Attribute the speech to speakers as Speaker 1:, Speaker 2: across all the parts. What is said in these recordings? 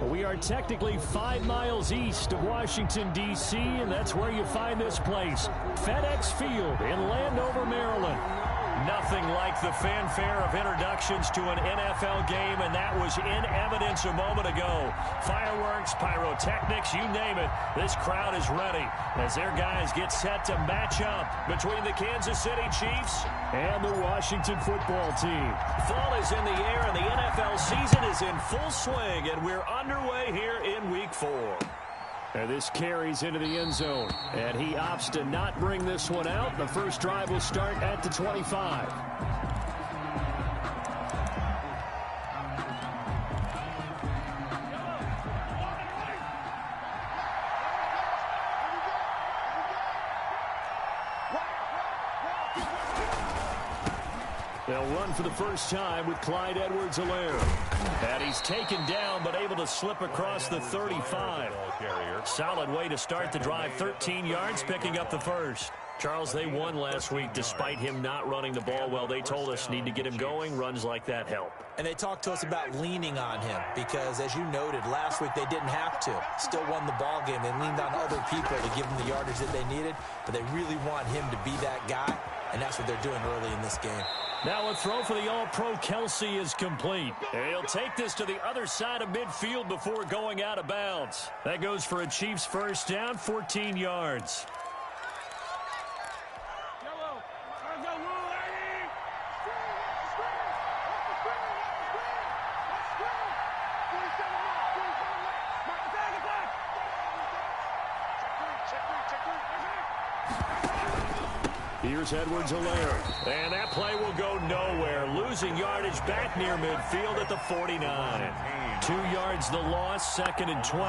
Speaker 1: We are technically 5 miles east of Washington, D.C., and that's where you find this place, FedEx Field in Landover, Maryland. Nothing like the fanfare of introductions to an NFL game, and that was in evidence a moment ago. Fireworks, pyrotechnics, you name it. This crowd is ready as their guys get set to match up between the Kansas City Chiefs and the Washington football team. Fall is in the air, and the NFL season is in full swing, and we're underway here in Week 4. And this carries into the end zone, and he opts to not bring this one out. The first drive will start at the 25. They'll run for the first time with Clyde Edwards-Helaire. And he's taken down, but able to slip across the 35. Solid way to start the drive. 13 yards, picking up the first. Charles, they won last week despite him not running the ball well. They told us need to get him going. Runs like that help.
Speaker 2: And they talked to us about leaning on him because, as you noted, last week they didn't have to. Still won the ball game. They leaned on other people to give them the yardage that they needed, but they really want him to be that guy, and that's what they're doing early in this game.
Speaker 1: Now a throw for the All-Pro Kelsey is complete. And he'll take this to the other side of midfield before going out of bounds. That goes for a Chiefs first down, 14 yards. Here's Edwards-Helaire. And that play will go nowhere. Losing yardage back near midfield at the 49. 2 yards the loss, 2nd and 12.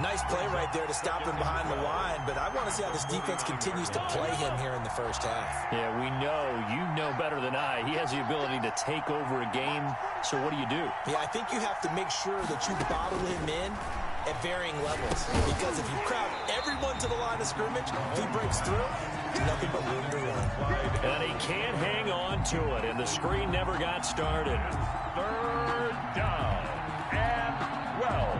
Speaker 2: Nice play right there to stop him behind the line, but I want to see how this defense continues to play him here in the first half.
Speaker 1: Yeah, we know. You know better than I. He has the ability to take over a game, so what do you do?
Speaker 2: Yeah, I think you have to make sure that you bottle him in at varying levels, because if you crowd everyone to the line of scrimmage, if he breaks through, there's nothing but room to run.
Speaker 1: And he can't hang on to it, and the screen never got started.
Speaker 3: 3rd down and 12.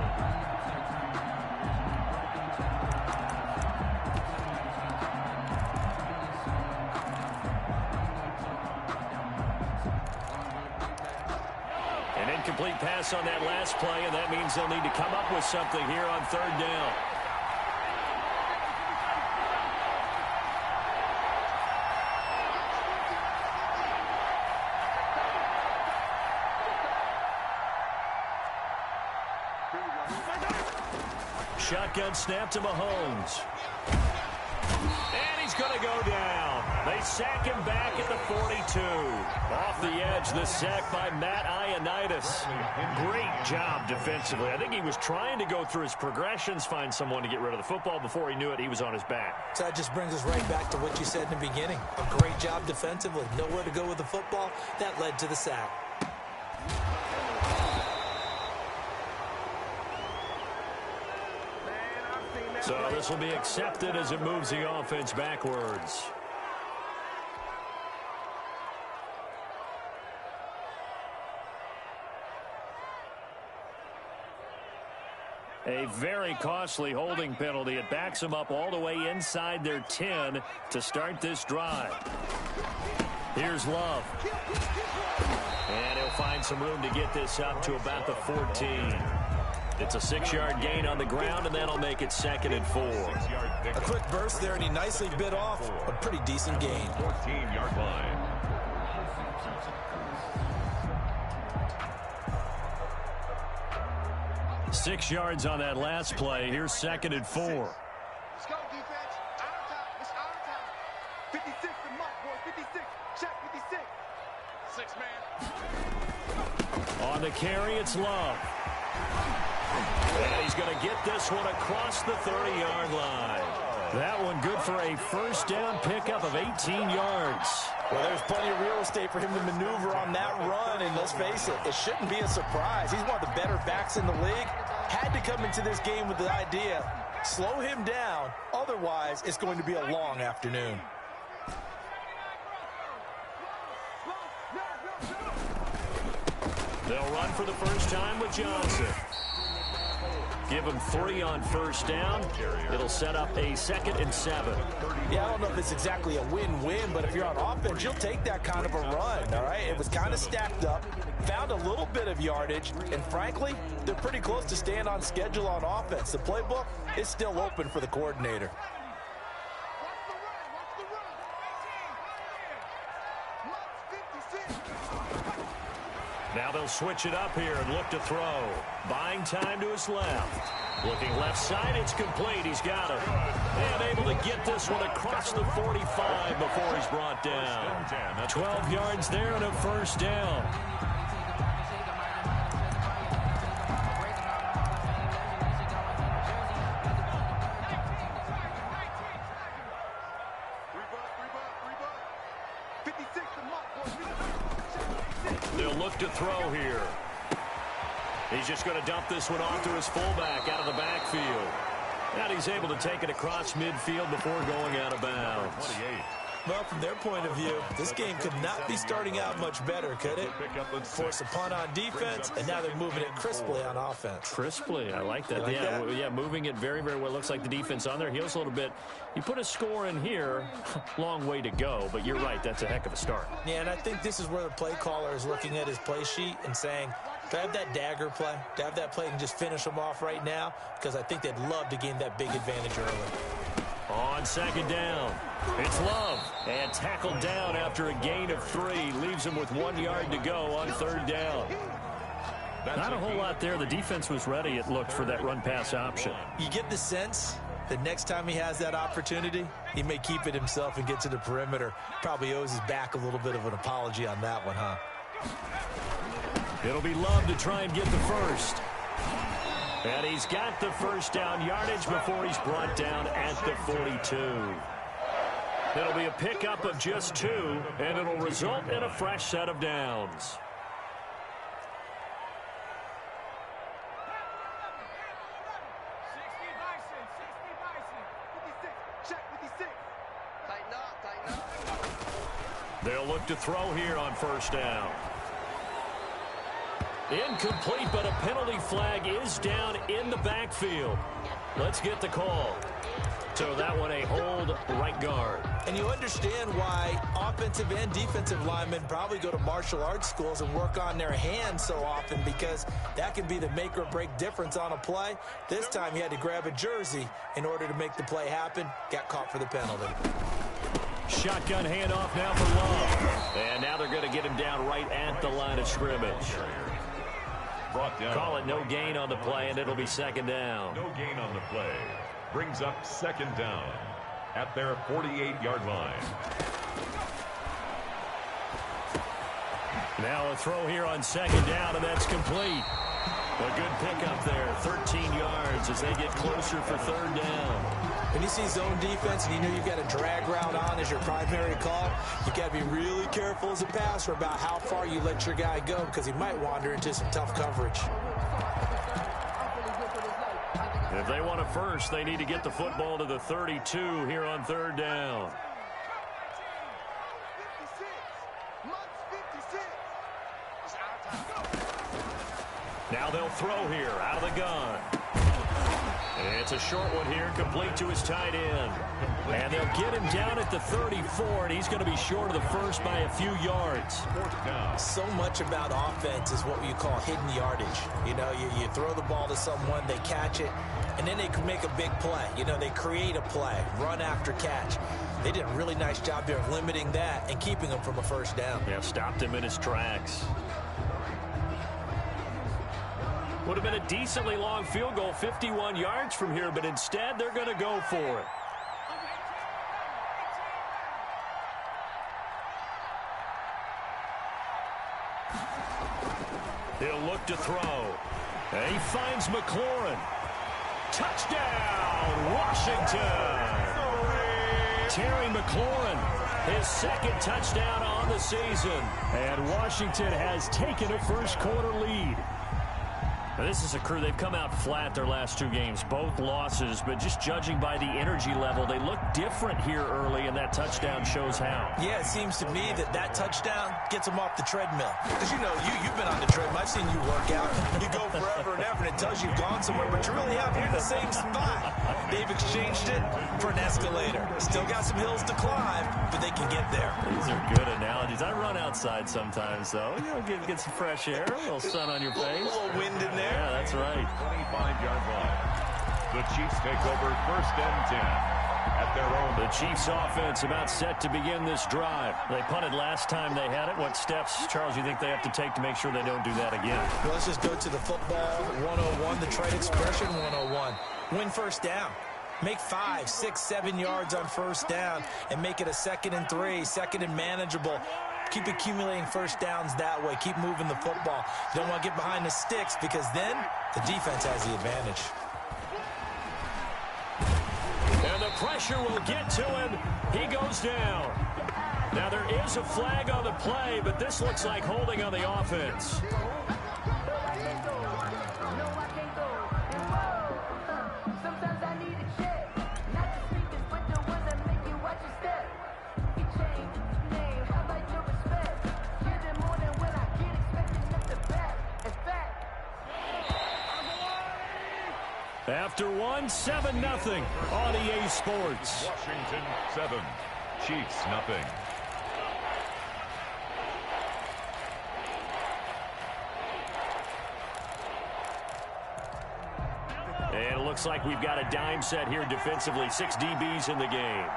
Speaker 1: An incomplete pass on that last play, and that means they'll need to come up with something here on 3rd down. Shotgun snap to Mahomes. And he's going to go down. They sack him back at the 42. Off the edge, the sack by Matt Ioannidis. Great job defensively. I think he was trying to go through his progressions, find someone to get rid of the football. Before he knew it, he was on his back.
Speaker 2: So that just brings us right back to what you said in the beginning. A great job defensively. Nowhere to go with the football. That led to the sack.
Speaker 1: So this will be accepted as it moves the offense backwards. A very costly holding penalty. It backs them up all the way inside their 10 to start this drive. Here's Love. And he'll find some room to get this up to about the 14. It's a 6-yard gain on the ground, and that'll make it 2nd and 4.
Speaker 2: A quick burst there, and he nicely bit off a pretty decent gain.
Speaker 3: 14-yard line.
Speaker 1: Six yards on that last play. Here's 2nd and 4.
Speaker 4: Let's go, defense. Our time. It's our time. 56 to mark, boys. 56. Check 56. 6 man.
Speaker 1: On the carry, it's Love. And he's going to get this one across the 30-yard line. That one good for a first down pickup of 18 yards.
Speaker 2: Well, there's plenty of real estate for him to maneuver on that run, and let's face it, it shouldn't be a surprise. He's one of the better backs in the league. Had to come into this game with the idea, slow him down, otherwise it's going to be a long afternoon.
Speaker 1: They'll run for the first time with Johnson. Give him 3 on first down. It'll set up a 2nd and 7.
Speaker 2: Yeah, I don't know if it's exactly a win-win, but if you're on offense, you'll take that kind of a run, all right? It was kind of stacked up, found a little bit of yardage, and frankly, they're pretty close to staying on schedule on offense. The playbook is still open for the coordinator.
Speaker 1: Now they'll switch it up here and look to throw. Buying time to his left. Looking left side, it's complete. He's got it. And able to get this one across the 45 before he's brought down. 12 yards there and a first down. They'll look to throw here. He's just going to dump this one off to his fullback out of the backfield. And he's able to take it across midfield before going out of bounds.
Speaker 2: Well, from their point of view, this game could not be starting out much better, could it? Force a punt on defense, and now they're moving it crisply on offense.
Speaker 1: Crisply, I like that. Yeah, moving it very, very well. Looks like the defense on their heels a little bit. You put a score in here, long way to go, but you're right, that's a heck of a start.
Speaker 2: Yeah, and I think this is where the play caller is looking at his play sheet and saying, do I have that dagger play? Do I have that play and just finish them off right now? Because I think they'd love to gain that big advantage early.
Speaker 1: On 2nd down, it's Love. And tackled down after a gain of 3. Leaves him with 1 yard to go on 3rd down. Not a whole lot there. The defense was ready, it looked, for that run-pass option.
Speaker 2: You get the sense that next time he has that opportunity, he may keep it himself and get to the perimeter. Probably owes his back a little bit of an apology on that one, huh?
Speaker 1: It'll be Love to try and get the first. And he's got the first down yardage before he's brought down at the 42. It'll be a pickup of just 2, and it'll result in a fresh set of downs. They'll look to throw here on first down. Incomplete, but a penalty flag is down in the backfield. Let's get the call. So that one a hold, right guard.
Speaker 2: And you understand why offensive and defensive linemen probably go to martial arts schools and work on their hands so often, because that can be the make or break difference on a play. This time he had to grab a jersey in order to make the play happen. Got caught for the penalty.
Speaker 1: Shotgun handoff now for Love. And now they're going to get him down right at the line of scrimmage. Call it no gain on the play, and it'll be 2nd down.
Speaker 3: No gain on the play. Brings up 2nd down at their 48-yard line.
Speaker 1: Now a throw here on 2nd down, and that's complete. A good pickup there, 13 yards as they get closer for 3rd down.
Speaker 2: When you see zone defense and you know you've got a drag route on as your primary call, you got to be really careful as a passer about how far you let your guy go, because he might wander into some tough coverage.
Speaker 1: If they want a first, they need to get the football to the 32 here on 3rd down. Now they'll throw here out of the gun. It's a short one here, complete to his tight end. And they'll get him down at the 34, and he's going to be short of the first by a few yards.
Speaker 2: So much about offense is what you call hidden yardage. You know, you throw the ball to someone, they catch it, and then they can make a big play. You know, they create a play, run after catch. They did a really nice job there of limiting that and keeping him from a first down.
Speaker 1: Yeah, stopped him in his tracks. Would have been a decently long field goal, 51 yards from here, but instead they're going to go for it. He'll look to throw. And he finds McLaurin. Touchdown, Washington! Terry McLaurin, his 2nd touchdown on the season. And Washington has taken a first-quarter lead. Now, this is a crew, they've come out flat their last 2 games, both losses, but just judging by the energy level, they look different here early, and that touchdown shows how.
Speaker 2: Yeah, it seems to me that touchdown gets them off the treadmill. Because, you know, you've been on the treadmill. I've seen you work out. You go forever and ever, and It tells you've gone somewhere, but you really have. You're in the same spot. They've exchanged it for an escalator. Still got some hills to climb, but they can get there.
Speaker 1: These are good analogies. I run outside sometimes, though. You know, get some fresh air, a little sun on your face.
Speaker 2: A little wind in there.
Speaker 1: Yeah, that's right.
Speaker 3: 25-yard line. The Chiefs take over 1st and 10. At their own.
Speaker 1: The Chiefs offense about set to begin this drive. They punted last time they had it. What steps, Charles, you think they have to take to make sure they don't do that again?
Speaker 2: Well, let's just go to the football 101, the trade expression 101. Win first down. Make 5, 6, 7 yards on first down and make it a 2nd and 3, 2nd and manageable. Keep accumulating first downs that way. Keep moving the football. You don't want to get behind the sticks because then the defense has the advantage.
Speaker 1: And the pressure will get to him. He goes down. Now there is a flag on the play, but this looks like holding on the offense. After one, 7-0 on EA Sports.
Speaker 3: Washington 7, Chiefs nothing.
Speaker 1: And it looks like we've got a dime set here defensively. 6 DBs in the game.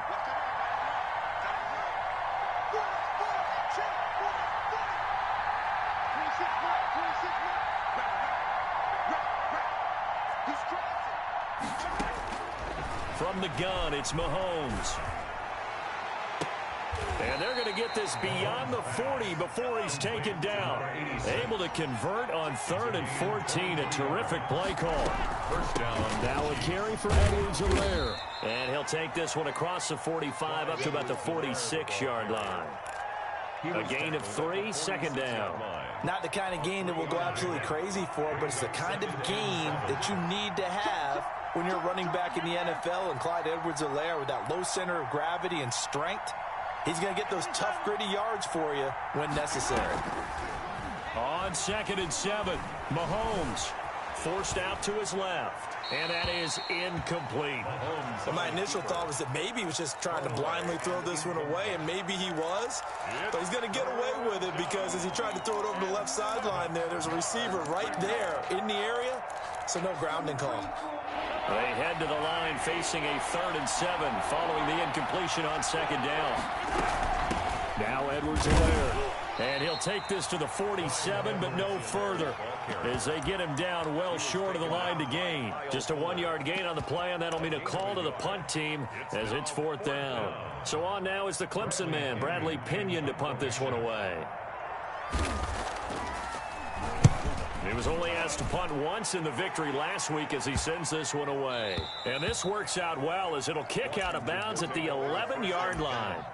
Speaker 1: From the gun, it's Mahomes. And they're going to get this beyond the 40 before he's taken down. Able to convert on 3rd and 14. A terrific play call.
Speaker 3: First down.
Speaker 1: Now a carry for Edwards-Helaire. And he'll take this one across the 45 up to about the 46-yard line. A gain of 3, 2nd down.
Speaker 2: Not the kind of gain that we'll go absolutely crazy for, but it's the kind of gain that you need to have when you're running back in the NFL. And Clyde Edwards-Helaire with that low center of gravity and strength, he's going to get those tough, gritty yards for you when necessary.
Speaker 1: On 2nd and 7, Mahomes forced out to his left. And that is incomplete.
Speaker 2: Well, my initial thought was that maybe he was just trying to blindly throw this one away, and maybe he was. But he's going to get away with it because as he tried to throw it over the left sideline there's a receiver right there in the area, so no grounding call.
Speaker 1: They head to the line facing a 3rd and 7 following the incompletion on 2nd down. Now Edwards-Helaire. And he'll take this to the 47, but no further as they get him down well short of the line to gain. Just a 1-yard gain on the play, and that'll mean a call to the punt team as it's 4th down. So on now is the Clemson man, Bradley Pinion, to punt this one away. He was only asked to punt once in the victory last week as he sends this one away. And this works out well as it'll kick out of bounds at the 11-yard line.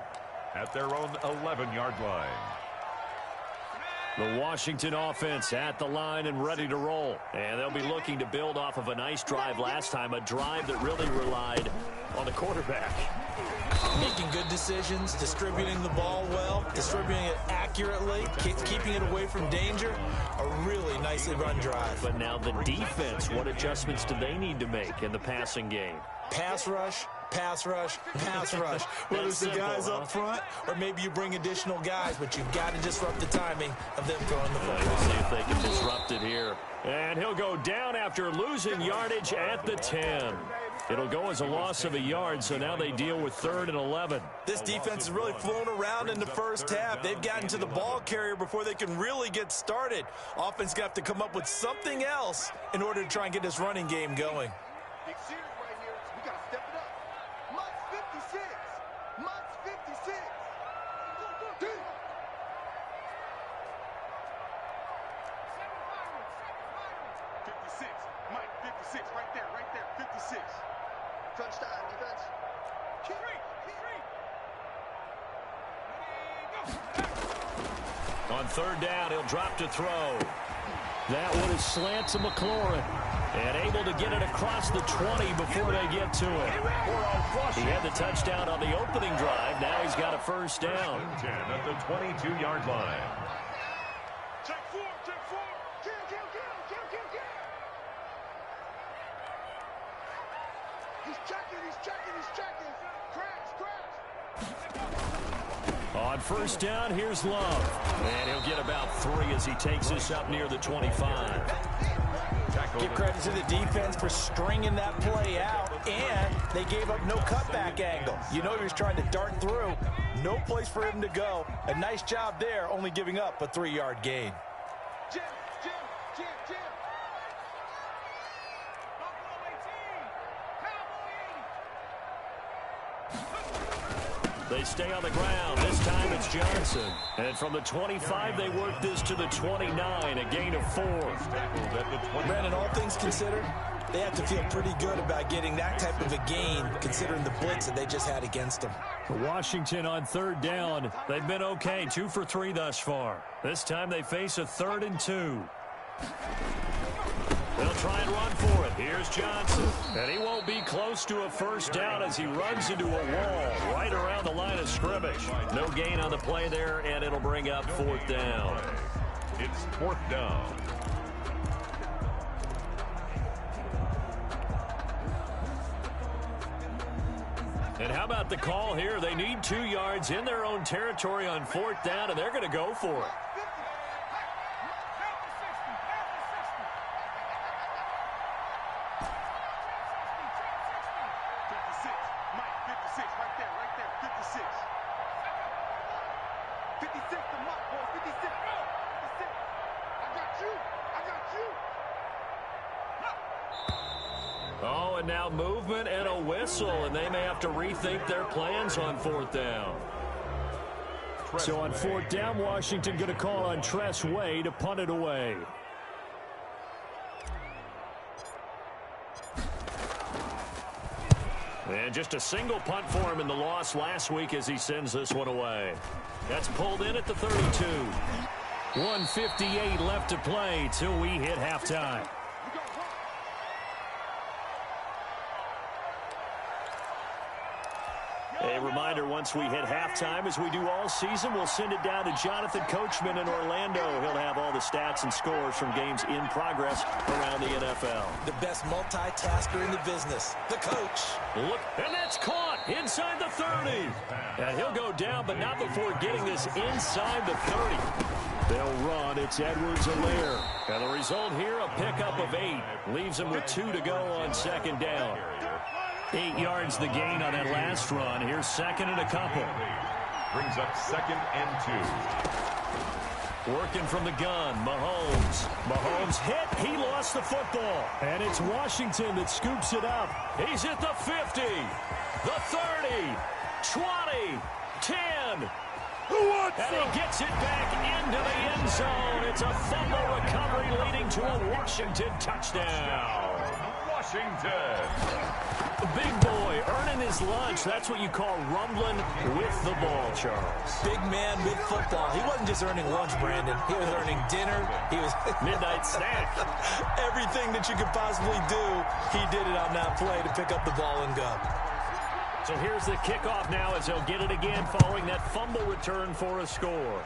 Speaker 3: At their own 11-yard line.
Speaker 1: The Washington offense at the line and ready to roll. And they'll be looking to build off of a nice drive last time, a drive that really relied on the quarterback.
Speaker 2: Making good decisions, distributing the ball well, distributing it accurately, keeping it away from danger. A really nicely run drive.
Speaker 1: But now the defense, what adjustments do they need to make in the passing game?
Speaker 2: Pass rush, pass rush, pass rush. Whether it's the guys up front or maybe you bring additional guys, but you've got to disrupt the timing of them throwing the football.
Speaker 1: We'll see if they can disrupt it here. And he'll go down after losing yardage at the 10. It'll go as a loss of a yard, so now they deal with 3rd and 11.
Speaker 2: This defense is really flown around in the first half. They've gotten to the ball carrier before they can really get started. Offense got to come up with something else in order to try and get this running game going.
Speaker 4: Big series right here. We got to step it up. Mutt's 56. Mutt's 56. Go, go, go. 56. Mike, 56. Right there, 56. Touchdown, defense.
Speaker 1: On 3rd down, he'll drop to throw. That one is slant to McLaurin. And able to get it across the 20 before they get to it. He had the touchdown on the opening drive. Now he's got a 1st down.
Speaker 3: 10 at the 22-yard line.
Speaker 4: Check 4, check 4. Kill. He's checking. Crash.
Speaker 1: On first down, here's Love. And he'll get about 3 as he takes this up near the 25.
Speaker 2: Give credit to the defense for stringing that play out, and they gave up no cutback angle. You know he was trying to dart through. No place for him to go. A nice job there, only giving up a 3-yard gain.
Speaker 4: Jim.
Speaker 1: They stay on the ground. This time it's Johnson. And from the 25, they work this to the 29, a gain of 4.
Speaker 2: Brandon, all things considered, they have to feel pretty good about getting that type of a gain, considering the blitz that they just had against them.
Speaker 1: Washington on third down. They've been okay, 2 for 3 thus far. This time they face a 3rd and 2. They'll try and run for it. Here's Johnson. And he won't be close to a first down as he runs into a wall right around the line of scrimmage. No gain on the play there, and it'll bring up 4th down.
Speaker 3: It's 4th down.
Speaker 1: And how about the call here? They need 2 yards in their own territory on 4th down, and they're going to go for it. Oh, and now movement and a whistle, and they may have to rethink their plans on 4th down. So on 4th down, Washington going to call on Tress Way to punt it away. And just a single punt for him in the loss last week as he sends this one away. That's pulled in at the 32. 1:58 left to play till we hit halftime. A reminder, once we hit halftime, as we do all season, we'll send it down to Jonathan Coachman in Orlando. He'll have all the stats and scores from games in progress around the NFL.
Speaker 2: The best multitasker in the business, the coach.
Speaker 1: Look, and that's caught inside the 30. And he'll go down, but not before getting this inside the 30. They'll run. It's Edwards-Helaire. And the result here, a pickup of 8. Leaves them with 2 to go on 2nd down. 8 yards the gain on that last run. Here's 2nd and a couple.
Speaker 3: Brings up 2nd and 2.
Speaker 1: Working from the gun, Mahomes hit. He lost the football. And it's Washington that scoops it up. He's at the 50, the 30, 20, 10. And he gets it back into the end zone. It's a fumble recovery leading to a Washington touchdown.
Speaker 3: Washington.
Speaker 1: The big boy earning his lunch. That's what you call rumbling with the ball, Charles.
Speaker 2: Big man with football. He wasn't just earning lunch, Brandon. He was earning dinner. He was
Speaker 1: midnight snack.
Speaker 2: Everything that you could possibly do, he did it on that play to pick up the ball and go.
Speaker 1: So here's the kickoff now as they'll get it again following that fumble return for a score.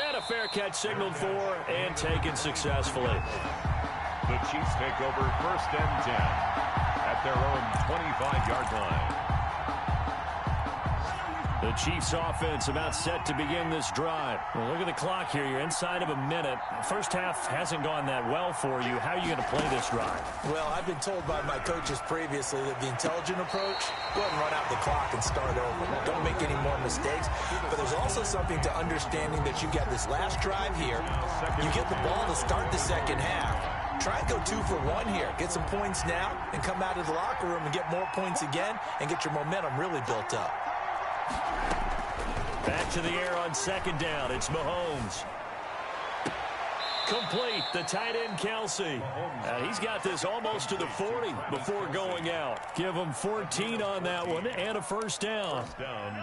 Speaker 1: And a fair catch signaled for and taken successfully.
Speaker 3: The Chiefs take over 1st and 10 at their own 25-yard line.
Speaker 1: The Chiefs offense about set to begin this drive. Well, look at the clock here. You're inside of a minute. First half hasn't gone that well for you. How are you going to play this drive?
Speaker 2: Well, I've been told by my coaches previously that the intelligent approach, go ahead and run out the clock and start over. Don't make any more mistakes. But there's also something to understanding that you got this last drive here. You get the ball to start the 2nd half. Try and go 2 for 1 here. Get some points now and come out of the locker room and get more points again and get your momentum really built up.
Speaker 1: Back to the air on 2nd down. It's Mahomes. Complete. The tight end, Kelsey. He's got this almost to the 40 before going out. Give him 14 on that one and a first down.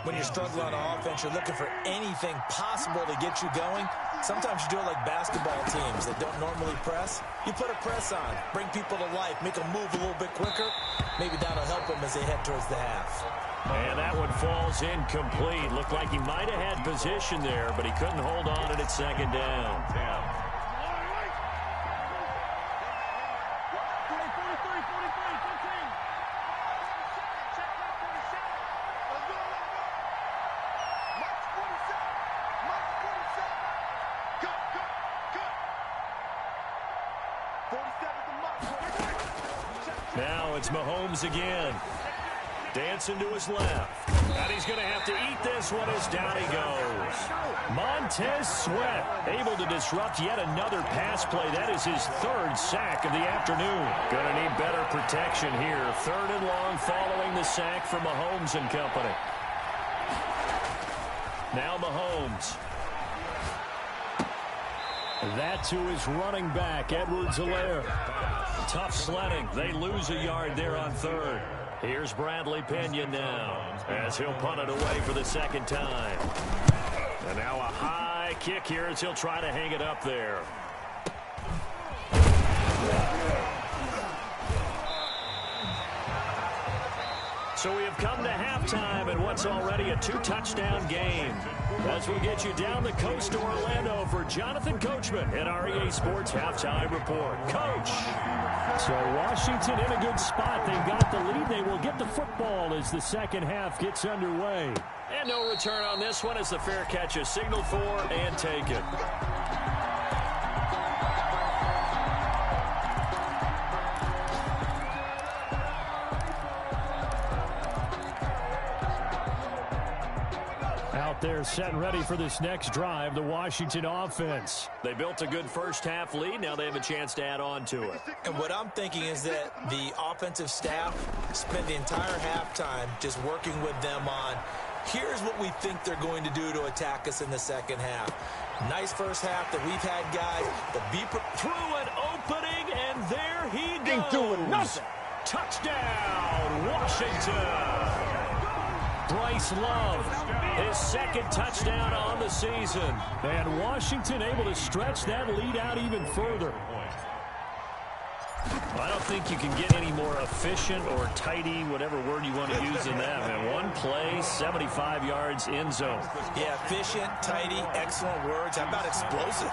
Speaker 2: When you're struggling on offense, you're looking for anything possible to get you going. Sometimes you do it like basketball teams that don't normally press. You put a press on, bring people to life, make them move a little bit quicker. Maybe that'll help them as they head towards the half.
Speaker 1: And that one falls incomplete. Looked like he might have had position there, but he couldn't hold on to it at 2nd down. Now it's Mahomes again. Dancing to his left. And he's going to have to eat this one as down he goes. Montez Sweat able to disrupt yet another pass play. That is his third sack of the afternoon. Going to need better protection here. 3rd and long following the sack from Mahomes and company. Now Mahomes. That to his running back, Edwards-Helaire. Tough sledding. They lose a yard there on 3rd. Here's Bradley Pinion now as he'll punt it away for the 2nd time. And now a high kick here as he'll try to hang it up there. So we have come to halftime in what's already a 2-touchdown game. As we get you down the coast to Orlando for Jonathan Coachman at our EA Sports Halftime Report. Coach. So Washington in a good spot. They've got the lead. They will get the football as the second half gets underway. And no return on this one as the fair catch is signaled for and taken. They're set and ready for this next drive, the Washington offense. They built a good first half lead. Now they have a chance to add on to it.
Speaker 2: And what I'm thinking is that the offensive staff spent the entire halftime just working with them on, here's what we think they're going to do to attack us in the second half. Nice first half that we've had, guys. But be
Speaker 1: through an opening, and there he goes.
Speaker 4: Ain't doing nothing.
Speaker 1: Touchdown, Washington. Bryce Love, his 2nd touchdown on the season. And Washington able to stretch that lead out even further. I don't think you can get any more efficient or tidy, whatever word you want to use in that. And one play, 75 yards in zone.
Speaker 2: Yeah, efficient, tidy, excellent words. How about explosive?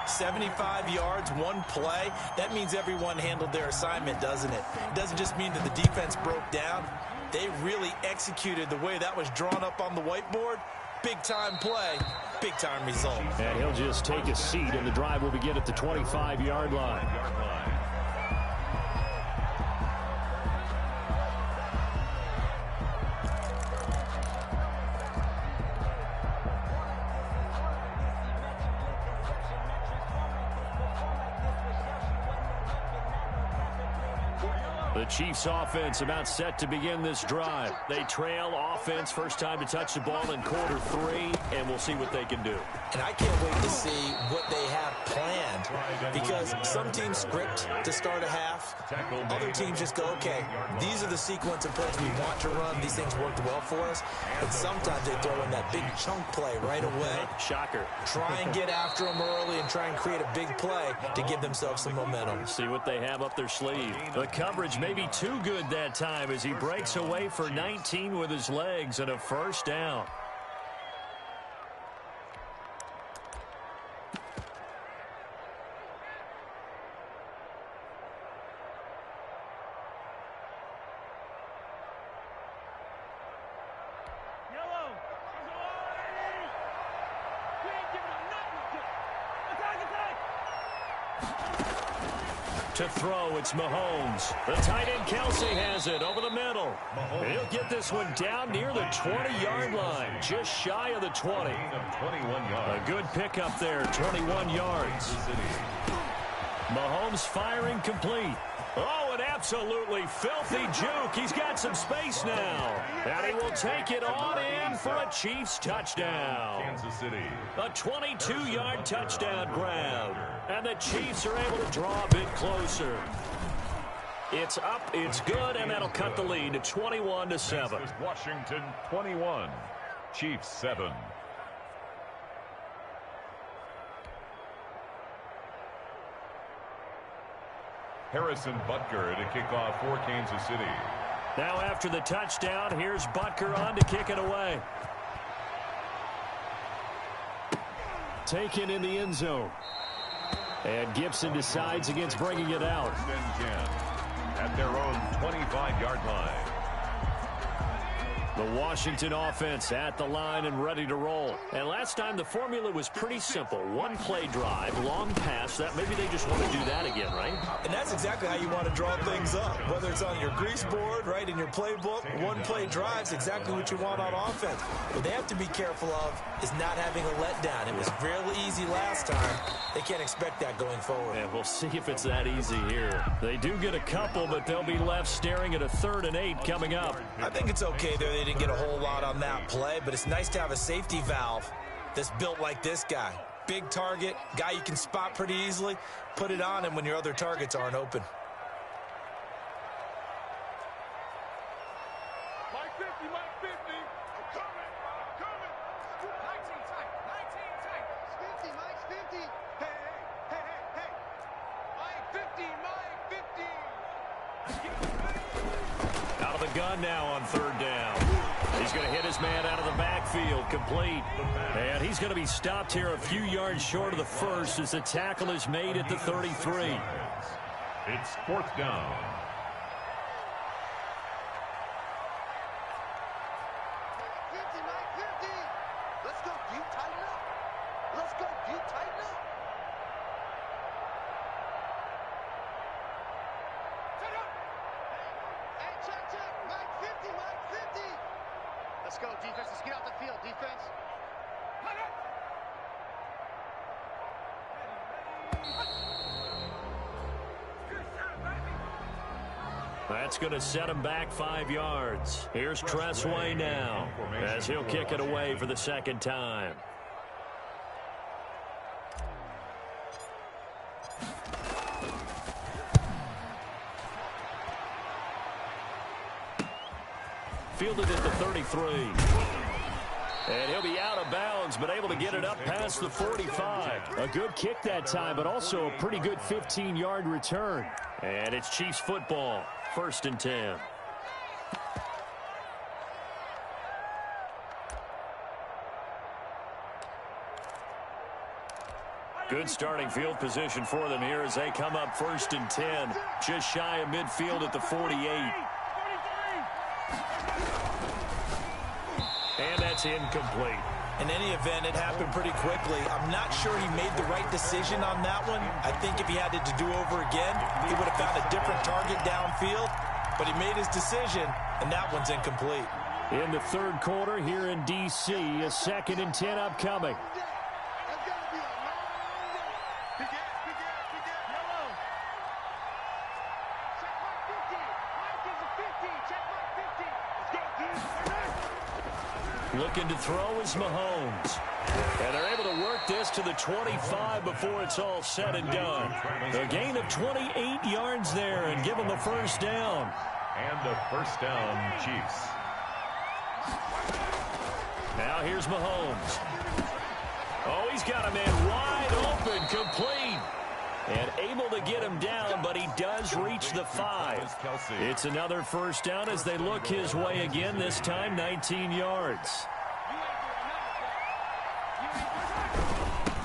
Speaker 2: 75 yards, one play. That means everyone handled their assignment, doesn't it? It doesn't just mean that the defense broke down. They really executed the way that was drawn up on the whiteboard. Big-time play, big-time result.
Speaker 1: And he'll just take a seat, and the drive will begin at the 25-yard line. The Chiefs offense about set to begin this drive. They trail offense, first time to touch the ball in quarter 3, and we'll see what they can do.
Speaker 2: And I can't wait to see what they have planned, because some teams script to start a half. Other teams just go, okay, these are the sequence of plays we want to run. These things worked well for us. And sometimes they throw in that big chunk play right away.
Speaker 1: Shocker.
Speaker 2: Try and get after them early and try and create a big play to give themselves some momentum.
Speaker 1: See what they have up their sleeve. The coverage may be too good that time as he breaks away for 19 with his legs and a first down. To throw, it's Mahomes. The tight end Kelsey has it over the middle. He'll get this one down near the 20-yard line, just shy of the 20. A good pickup there, 21 yards. Mahomes firing complete. Oh, an absolutely filthy juke. He's got some space now. And he will take it on in for a Chiefs touchdown.
Speaker 3: Kansas City.
Speaker 1: A 22-yard touchdown grab. And the Chiefs are able to draw a bit closer. It's up, it's good, and that'll cut the lead to 21-7.
Speaker 3: Washington 21, Chiefs 7. Harrison Butker to kick off for Kansas City.
Speaker 1: Now after the touchdown, here's Butker on to kick it away. Taken in the end zone. And Gibson decides against bringing it out.
Speaker 3: At their own 25-yard line.
Speaker 1: The Washington offense at the line and ready to roll. And last time the formula was pretty simple. One play drive, long pass. That maybe they just want to do that again, right?
Speaker 2: And that's exactly how you want to draw things up. Whether it's on your grease board, right, in your playbook, one play drive's exactly what you want on offense. What they have to be careful of is not having a letdown. It was really easy last time. They can't expect that going forward.
Speaker 1: And we'll see if it's that easy here. They do get a couple, but they'll be left staring at a 3rd and 8 coming up.
Speaker 2: I think it's okay there. They didn't get a whole lot on that play, but it's nice to have a safety valve that's built like this guy. Big target, guy you can spot pretty easily. Put it on him when your other targets aren't open.
Speaker 4: Mike 50, Mike 50. I'm coming, I'm coming. 19 tight, 19 tight. It's 50, Mike's 50. Hey, hey, hey, hey, hey. Mike 50, Mike 50.
Speaker 1: Out of the gun now on 3rd down. He's going to hit his man out of the backfield, complete. And he's going to be stopped here a few yards short of the first as the tackle is made at the 33.
Speaker 3: It's 4th down.
Speaker 4: Mike 50. Let's go, you tighten up. Let's go, you tighten up. Tighten up. Hey, check. Mike 50, Mike 50. Let's go, defense. Let's get out the field, defense.
Speaker 1: That's going to set him back 5 yards. Here's Tressway now as he'll kick it away for the 2nd time. Fielded at the 33. And he'll be out of bounds, but able to get it up past the 45. A good kick that time, but also a pretty good 15-yard return. And it's Chiefs football, 1st and 10. Good starting field position for them here as they come up 1st and 10. Just shy of midfield at the 48. And that's incomplete.
Speaker 2: In any event, it happened pretty quickly. I'm not sure he made the right decision on that one. I think if he had it to do over again, he would have found a different target downfield. But he made his decision, and that one's incomplete.
Speaker 1: In the 3rd quarter here in D.C., a 2nd and 10 upcoming. Looking to throw is Mahomes. And they're able to work this to the 25 before it's all said and done. A gain of 28 yards there and give them the 1st down.
Speaker 3: And a 1st down, Chiefs.
Speaker 1: Now here's Mahomes. Oh, he's got a man wide open, complete. And able to get him down, but he does reach the 5. It's another 1st down as they look his way again, this time 19 yards.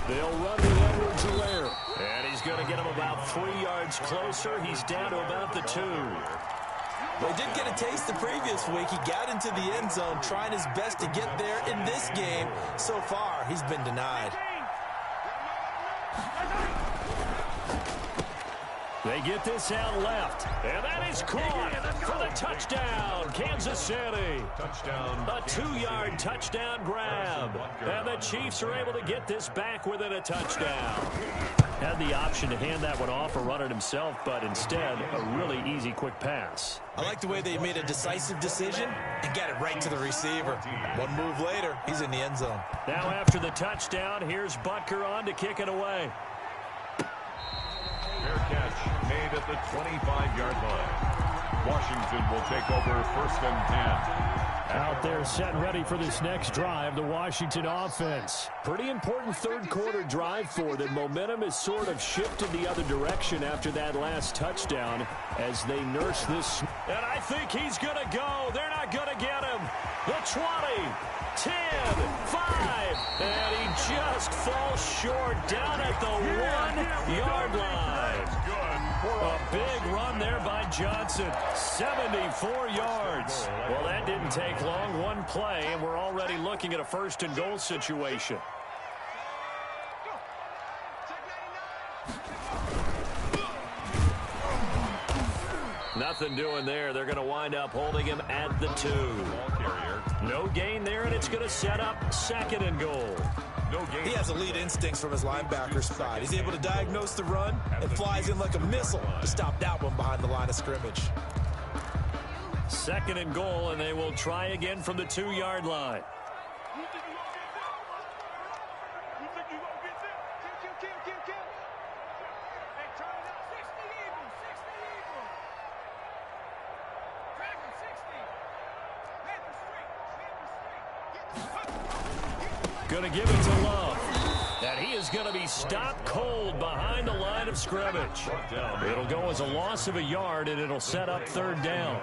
Speaker 1: They'll run with Edwards-Helaire. And he's going to get him about 3 yards closer. He's down to about the 2.
Speaker 2: Well, he did get a taste the previous week. He got into the end zone, trying his best to get there in this game. So far, he's been denied.
Speaker 1: They get this out left, and that is caught for the touchdown, Kansas City.
Speaker 3: Touchdown.
Speaker 1: A 2-yard touchdown grab, and the Chiefs are able to get this back within a touchdown. Had the option to hand that one off or run it himself, but instead, a really easy, quick pass.
Speaker 2: I like the way they made a decisive decision and got it right to the receiver. One move later, he's in the end zone.
Speaker 1: Now after the touchdown, here's Butker on to kick it away.
Speaker 3: Fair catch made at the 25-yard line. Washington will take over 1st and 10.
Speaker 1: Out there set and ready for this next drive, the Washington offense. Pretty important 3rd quarter drive for them. Momentum has sort of shifted the other direction after that last touchdown as they nurse this. And I think he's going to go. They're not going to get him. The 20, 10, 5, and he just falls short down at the 1-yard line. A big run there by Johnson. 74 yards. Well, that didn't take long. One play, and we're already looking at a first-and-goal situation. Nothing doing there. They're going to wind up holding him at the 2. No gain there, and it's going to set up second and goal.
Speaker 2: No gain. He has elite instincts from his linebacker spot. He's able to diagnose the run and flies in like a missile to stop that one behind the line of scrimmage.
Speaker 1: Second and goal, and they will try again from the 2-yard line. Going to give it to Love. And he is going to be stopped cold behind the line of scrimmage. It'll go as a loss of a yard, and it'll set up third down.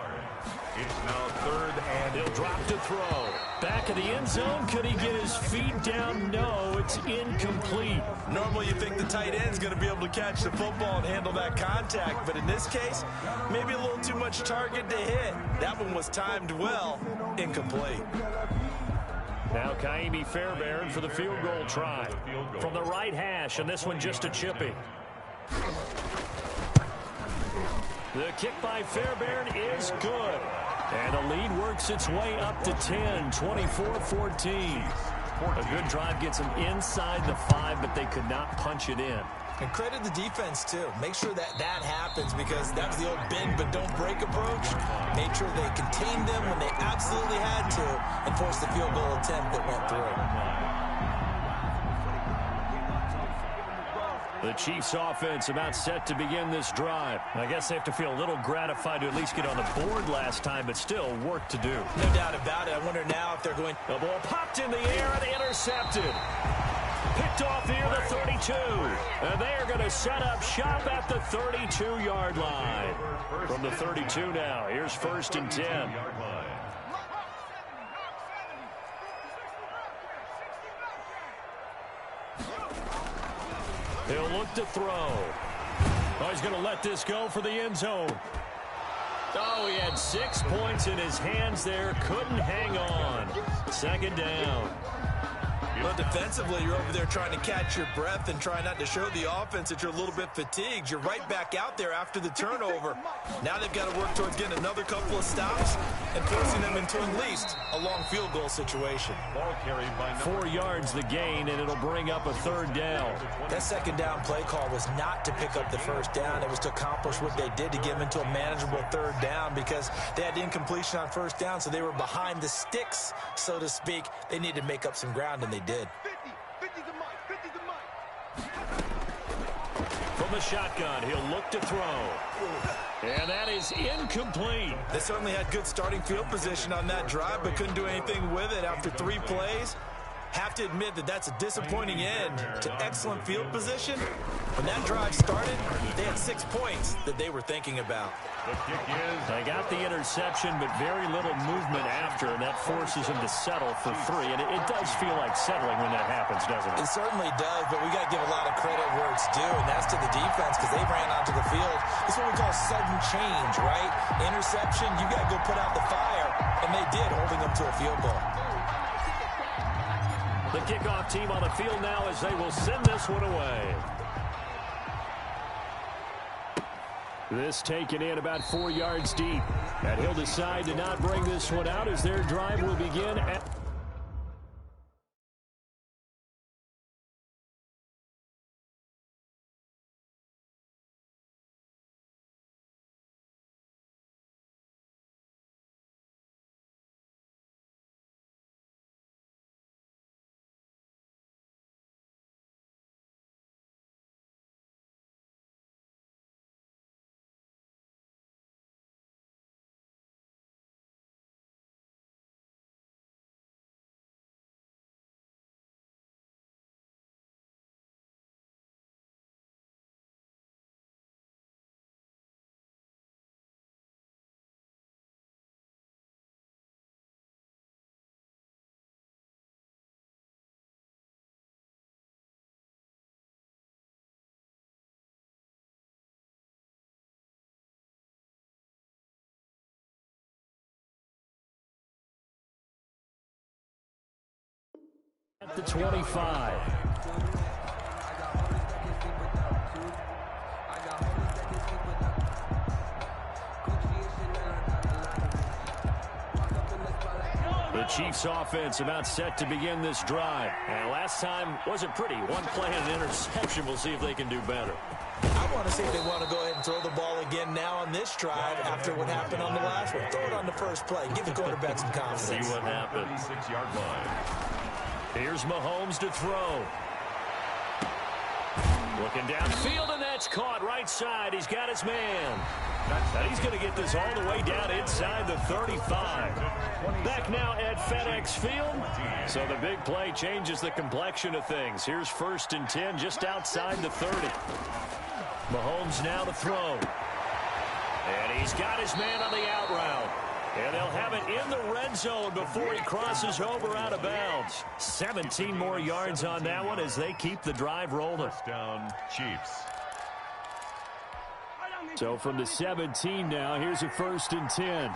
Speaker 3: It's now third, and
Speaker 1: he'll drop to throw. Back of the end zone. Could he get his feet down? No, it's incomplete.
Speaker 2: Normally you think the tight end's going to be able to catch the football and handle that contact, but in this case, maybe a little too much target to hit. That one was timed well. Incomplete.
Speaker 1: Now Cfm Fairbairn for the field goal try. From the right hash, and this one just a chippy. The kick by Fairbairn is good. And the lead works its way up to 10, 24-14. A good drive gets them inside the 5, but they could not punch it in.
Speaker 2: And credit the defense, too. Make sure that happens, because that was the old bend but don't break approach. Made sure they contained them when they absolutely had to and forced the field goal attempt that went through.
Speaker 1: The Chiefs offense about set to begin this drive. I guess they have to feel a little gratified to at least get on the board last time, but still work to do.
Speaker 2: No doubt about it. I wonder now if they're going...
Speaker 1: The ball popped in the air and intercepted. Picked off near the 32. And they are going to set up shop at the 32-yard line. From the 32 now, here's first and 10. He'll look to throw. Oh, he's going to let this go for the end zone. Oh, he had 6 points in his hands there. Couldn't hang on. Second down.
Speaker 2: Well, defensively, you're over there trying to catch your breath and try not to show the offense that you're a little bit fatigued. You're right back out there after the turnover. Now they've got to work towards getting another couple of stops and forcing them into at least a long field goal situation.
Speaker 3: Ball carried by
Speaker 1: 4 yards the gain, and it'll bring up a third down.
Speaker 2: That second down play call was not to pick up the first down. It was to accomplish what they did to get them into a manageable third down, because they had incompletion on first down, so they were behind the sticks, so to speak. They needed to make up some ground, and they did.
Speaker 4: 50 the mic, 50 the mic.
Speaker 1: From the shotgun, he'll look to throw. And that is incomplete.
Speaker 2: They certainly had good starting field position on that drive, but couldn't do anything with it after 3 plays. Have to admit that that's a disappointing end to excellent field position. When that drive started, they had 6 points that they were thinking about.
Speaker 3: the kick is.
Speaker 1: They got the interception, but very little movement after, and that forces him to settle for 3. And it does feel like settling when that happens, doesn't it?
Speaker 2: It certainly does, but we got to give a lot of credit where it's due, and that's to the defense, because they ran onto the field. This is what we call sudden change, right? Interception, you got to go put out the fire, and they did, holding them to a field goal.
Speaker 1: The kickoff team on the field now as they will send this one away. This taken in about 4 yards deep. And he'll decide to not bring this one out as their drive will begin at... At the 25. The Chiefs offense about set to begin this drive. And last time wasn't pretty. One play and an interception. We'll see if they can do better.
Speaker 2: I want to see if they want to go ahead and throw the ball again now on this drive after what happened on the last one. Throw it on the first play. Give the quarterback some confidence.
Speaker 1: See what happens.
Speaker 3: 36-yard line.
Speaker 1: Here's Mahomes to throw. Looking downfield, and that's caught right side. He's got his man. And he's going to get this all the way down inside the 35. Back now at FedEx Field. So the big play changes the complexion of things. Here's 1st and 10 just outside the 30. Mahomes now to throw. And he's got his man on the out route. And they'll have it in the red zone before he crosses over out of bounds. 17 more yards on that one as they keep the drive rolling.
Speaker 3: First down, Chiefs.
Speaker 1: So from the 17 now, here's a 1st and 10.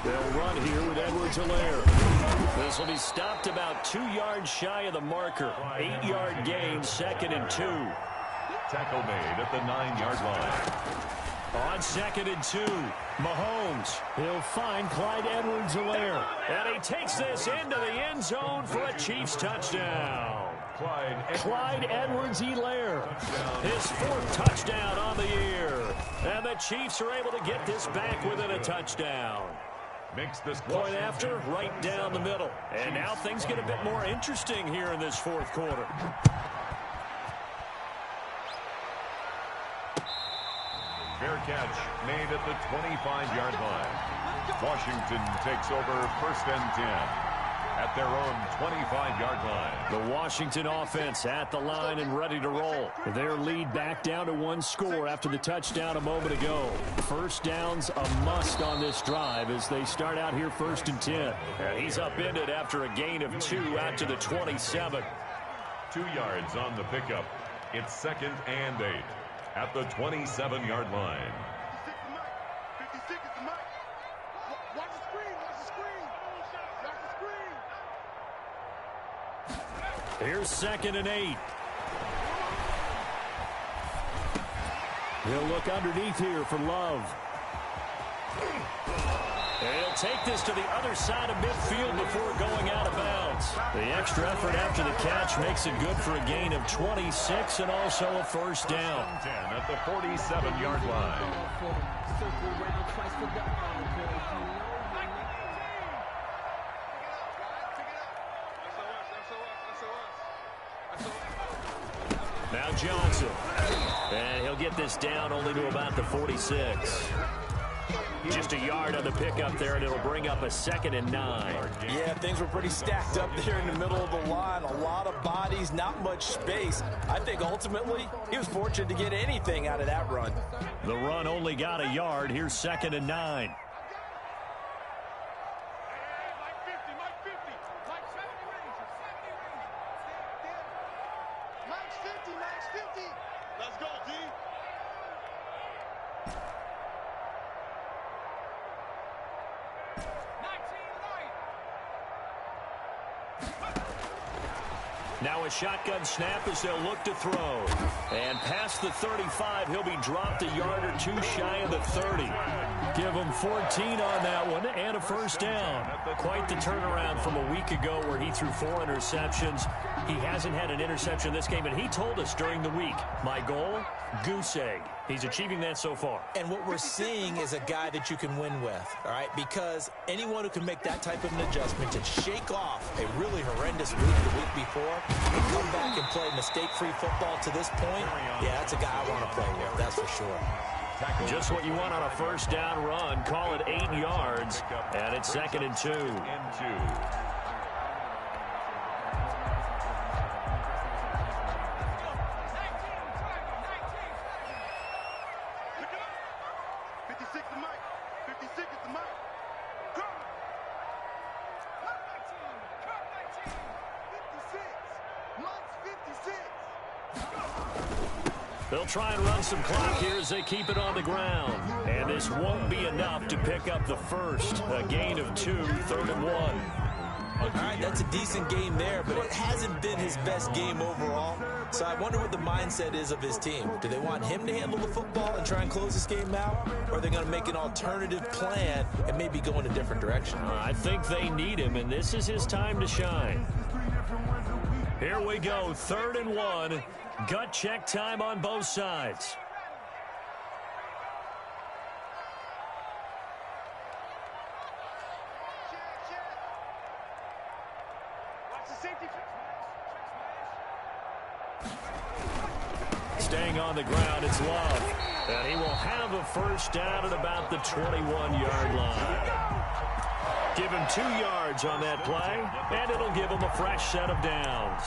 Speaker 1: They'll run here with Edwards-Helaire. This will be stopped about 2 yards shy of the marker. 8-yard gain, 2nd and 2.
Speaker 3: Tackle made at the 9-yard line.
Speaker 1: On 2nd and 2, Mahomes. He'll find Clyde Edwards-Helaire. And he takes this into the end zone for a Chiefs touchdown. Clyde Edwards-Helaire. His 4th touchdown on the year. And the Chiefs are able to get this back within a touchdown.
Speaker 3: Makes this
Speaker 1: Point after, right down the middle. And now things get a bit more interesting here in this 4th quarter.
Speaker 3: Fair catch made at the 25-yard line. Washington takes over 1st and 10 at their own 25-yard line.
Speaker 1: The Washington offense at the line and ready to roll. Their lead back down to 1 score after the touchdown a moment ago. First down's a must on this drive as they start out here 1st and 10. And he's upended after a gain of 2 out to the 27.
Speaker 3: 2 yards on the pickup. It's 2nd and 8 at the 27-yard line.
Speaker 4: 56 is the mic. Watch the screen. Watch the screen. Watch the screen.
Speaker 1: Here's 2nd and 8. He'll look underneath here for Love. And he'll take this to the other side of midfield before going out of bounds. The extra effort after the catch makes it good for a gain of 26 and also a 1st down.
Speaker 3: 10 at the 47-yard line.
Speaker 1: Now Johnson. And he'll get this down only to about the 46. Just a yard on the pickup there, and it'll bring up a 2nd and 9.
Speaker 2: Yeah, things were pretty stacked up there in the middle of the line. A lot of bodies, not much space. I think ultimately he was fortunate to get anything out of that run.
Speaker 1: The run only got a yard. Here's 2nd and 9.
Speaker 4: Let's go, D.
Speaker 1: Now a shotgun snap as they'll look to throw. And past the 35, he'll be dropped a yard or 2 shy of the 30. Give him 14 on that one and a 1st down. Quite the turnaround from a week ago where he threw 4 interceptions. He hasn't had an interception this game, and he told us during the week, my goal, goose egg. He's achieving that so far.
Speaker 2: And what we're seeing is a guy that you can win with, all right? Because anyone who can make that type of an adjustment to shake off a really horrendous week the week before and come back and play mistake-free football to this point, yeah, that's a guy I want to play with, that's for sure.
Speaker 1: Just what you want on a 1st down run. Call it 8 yards, and it's 2nd and 2. They'll try and run some clock here as they keep it on the ground. And this won't be enough to pick up the first. A gain of 2, 3rd and 1.
Speaker 2: All right, that's a decent game there, but it hasn't been his best game overall. So I wonder what the mindset is of his team. Do they want him to handle the football and try and close this game out? Or are they going to make an alternative plan and maybe go in a different direction?
Speaker 1: I think they need him, and this is his time to shine. Here we go, 3rd and 1. Gut check time on both sides. Staying on the ground, it's Love. And he will have a first down at about the 21-yard line. Give him 2 yards on that play, and it'll give him a fresh set of downs.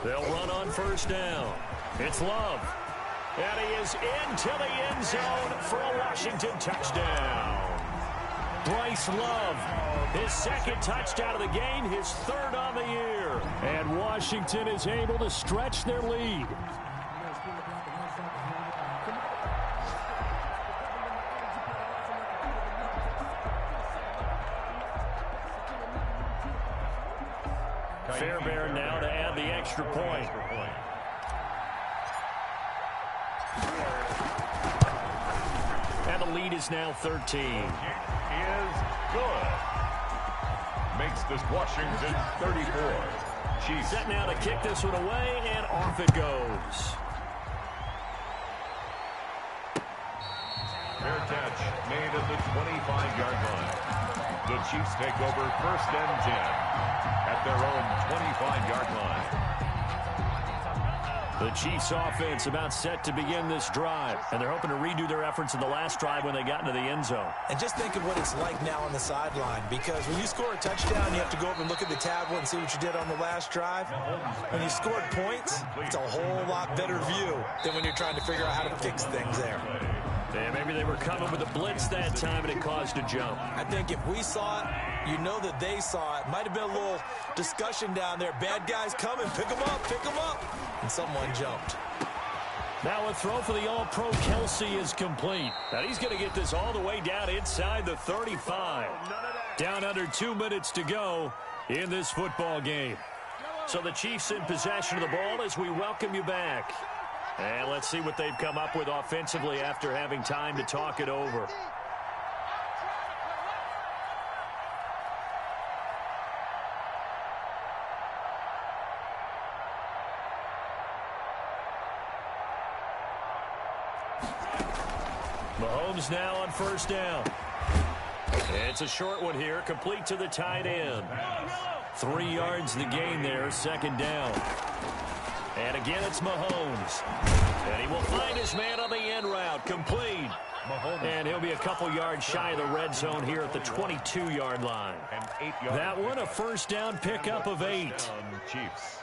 Speaker 1: They'll run on first down. It's Love. And he is into the end zone for a Washington touchdown. Bryce Love, his 2nd touchdown of the game, his 3rd on the year. And Washington is able to stretch their lead. Fairbairn now to add the extra point. And the lead is now 13.
Speaker 3: Is good. Makes this Washington 34. Chiefs.
Speaker 1: Set now to kick this one away, and off it goes.
Speaker 3: Fair catch made at the 25-yard line. The Chiefs take over 1st and 10 at their own 25-yard line.
Speaker 1: The Chiefs offense about set to begin this drive, and they're hoping to redo their efforts in the last drive when they got into the end zone.
Speaker 2: And just think of what it's like now on the sideline, because when you score a touchdown, you have to go up and look at the tablet and see what you did on the last drive. When you scored points, it's a whole lot better view than when you're trying to figure out how to fix things there.
Speaker 1: Yeah, maybe they were coming with a blitz that time, and it caused a jump.
Speaker 2: I think if we saw it, you know that they saw it. Might have been a little discussion down there. Bad guys coming. Pick them up. Pick them up. And someone jumped.
Speaker 1: Now a throw for the All-Pro Kelsey is complete. And he's going to get this all the way down inside the 35. Down under 2 minutes to go in this football game. So the Chiefs in possession of the ball as we welcome you back. And let's see what they've come up with offensively after having time to talk it over. Mahomes now on first down. It's a short one here, complete to the tight end. 3 yards the gain there, 2nd down. And again, it's Mahomes. And he will find his man on the end route, complete. And he'll be a couple yards shy of the red zone here at the 22-yard line. That one, a first down pickup of 8.
Speaker 3: Chiefs.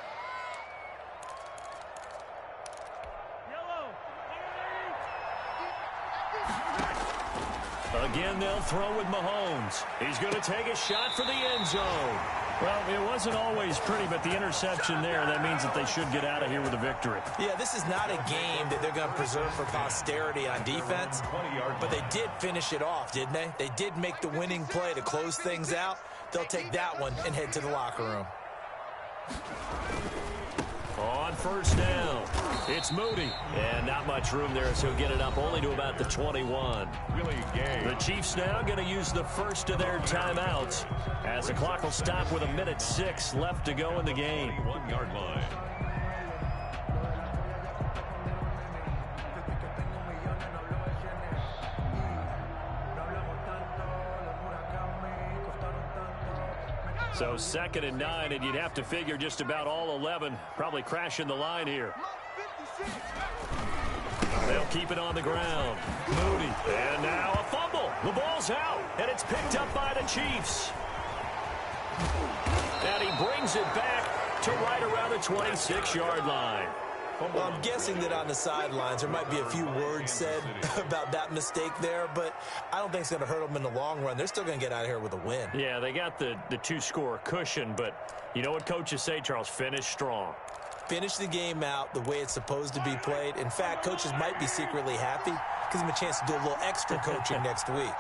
Speaker 1: Again, they'll throw with Mahomes. He's going to take a shot for the end zone. Well, it wasn't always pretty, but the interception there, that means that they should get out of here with a victory.
Speaker 2: Yeah, this is not a game that they're going to preserve for posterity on defense, but they did finish it off, didn't they? They did make the winning play to close things out. They'll take that one and head to the locker room.
Speaker 1: On first down, it's Moody. And not much room there, so he'll get it up only to about the 21. The Chiefs now going to use the first of their timeouts as the clock will stop with 1:06 left to go in the game.
Speaker 3: 1-yard line.
Speaker 1: So 2nd and 9, and you'd have to figure just about all 11 probably crashing the line here. They'll keep it on the ground. Moody. And now a fumble. The ball's out, and it's picked up by the Chiefs. And he brings it back to right around the 26-yard line.
Speaker 2: Well, I'm guessing that on the sidelines there might be a few words said about that mistake there, but I don't think it's going to hurt them in the long run. They're still going to get out of here with a win.
Speaker 1: Yeah, they got the two-score cushion, but you know what coaches say, Charles? Finish strong.
Speaker 2: Finish the game out the way it's supposed to be played. In fact, coaches might be secretly happy. Gives them a chance to do a little extra coaching next week.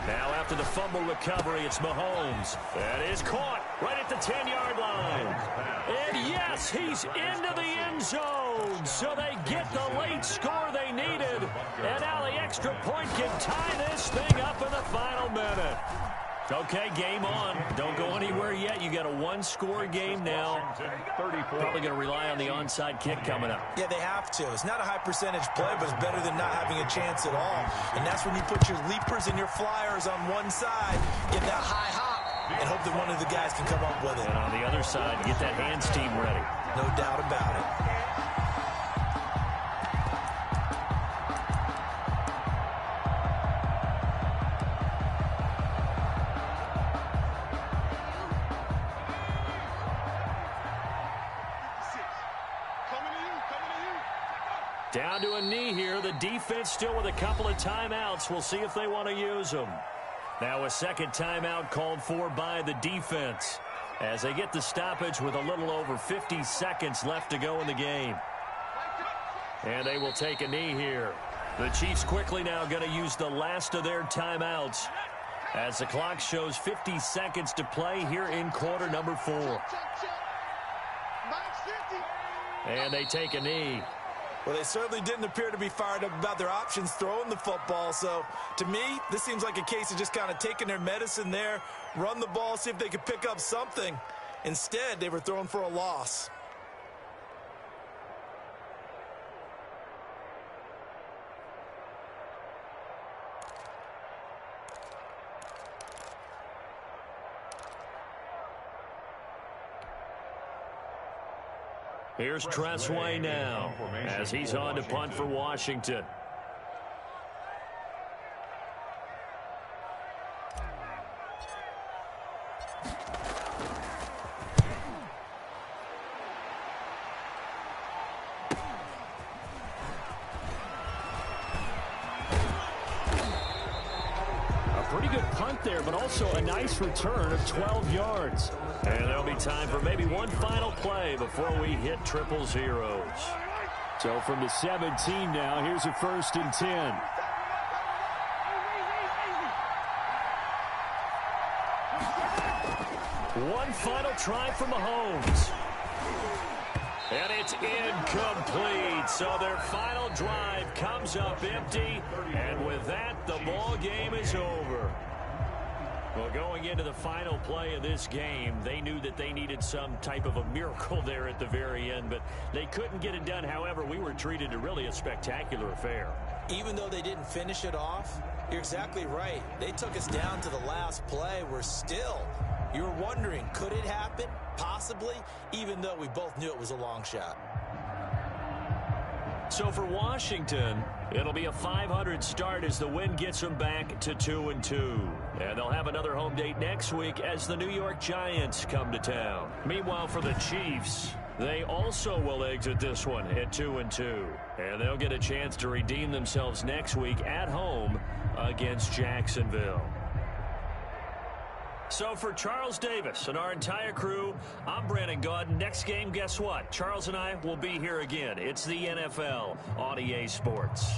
Speaker 1: Now after the fumble recovery, it's Mahomes. That is caught right at the 10-yard line. And yes, he's into the end zone. So they get the late score they needed. And now the extra point can tie this thing up in the final minute. Okay, game on. Don't go anywhere yet. You got a one-score game now. Probably going to rely on the onside kick coming up.
Speaker 2: Yeah, they have to. It's not a high-percentage play, but it's better than not having a chance at all. And that's when you put your leapers and your flyers on one side, get that high hop, and hope that one of the guys can come up with it.
Speaker 1: And on the other side, get that hands team ready.
Speaker 2: No doubt about it.
Speaker 1: Down to a knee here. The defense still with a couple of timeouts. We'll see if they want to use them. Now a second timeout called for by the defense as they get the stoppage with a little over 50 seconds left to go in the game. And they will take a knee here. The Chiefs quickly now going to use the last of their timeouts as the clock shows 50 seconds to play here in quarter number 4. And they take a knee.
Speaker 2: Well, they certainly didn't appear to be fired up about their options throwing the football. So, to me, this seems like a case of just kind of taking their medicine there, run the ball, see if they could pick up something. Instead, they were throwing for a loss.
Speaker 1: Here's Tressway now as he's on to punt for Washington. Pretty good punt there, but also a nice return of 12 yards. And there'll be time for maybe one final play before we hit triple zeros. So from the 17 now, here's a 1st and 10. One final try for Mahomes. And it's incomplete. So their final drive comes up empty. And with that, the ball game is over. Well, going into the final play of this game, they knew that they needed some type of a miracle there at the very end, but they couldn't get it done. However, we were treated to really a spectacular affair.
Speaker 2: Even though they didn't finish it off, you're exactly right. They took us down to the last play. You were wondering, could it happen? Possibly, even though we both knew it was a long shot.
Speaker 1: So for Washington, it'll be a 500 start as the win gets them back to 2-2. And they'll have another home date next week as the New York Giants come to town. Meanwhile, for the Chiefs, they also will exit this one at 2-2. And they'll get a chance to redeem themselves next week at home against Jacksonville. So for Charles Davis and our entire crew, I'm Brandon Gaudin. Next game, guess what? Charles and I will be here again. It's the NFL on EA Sports.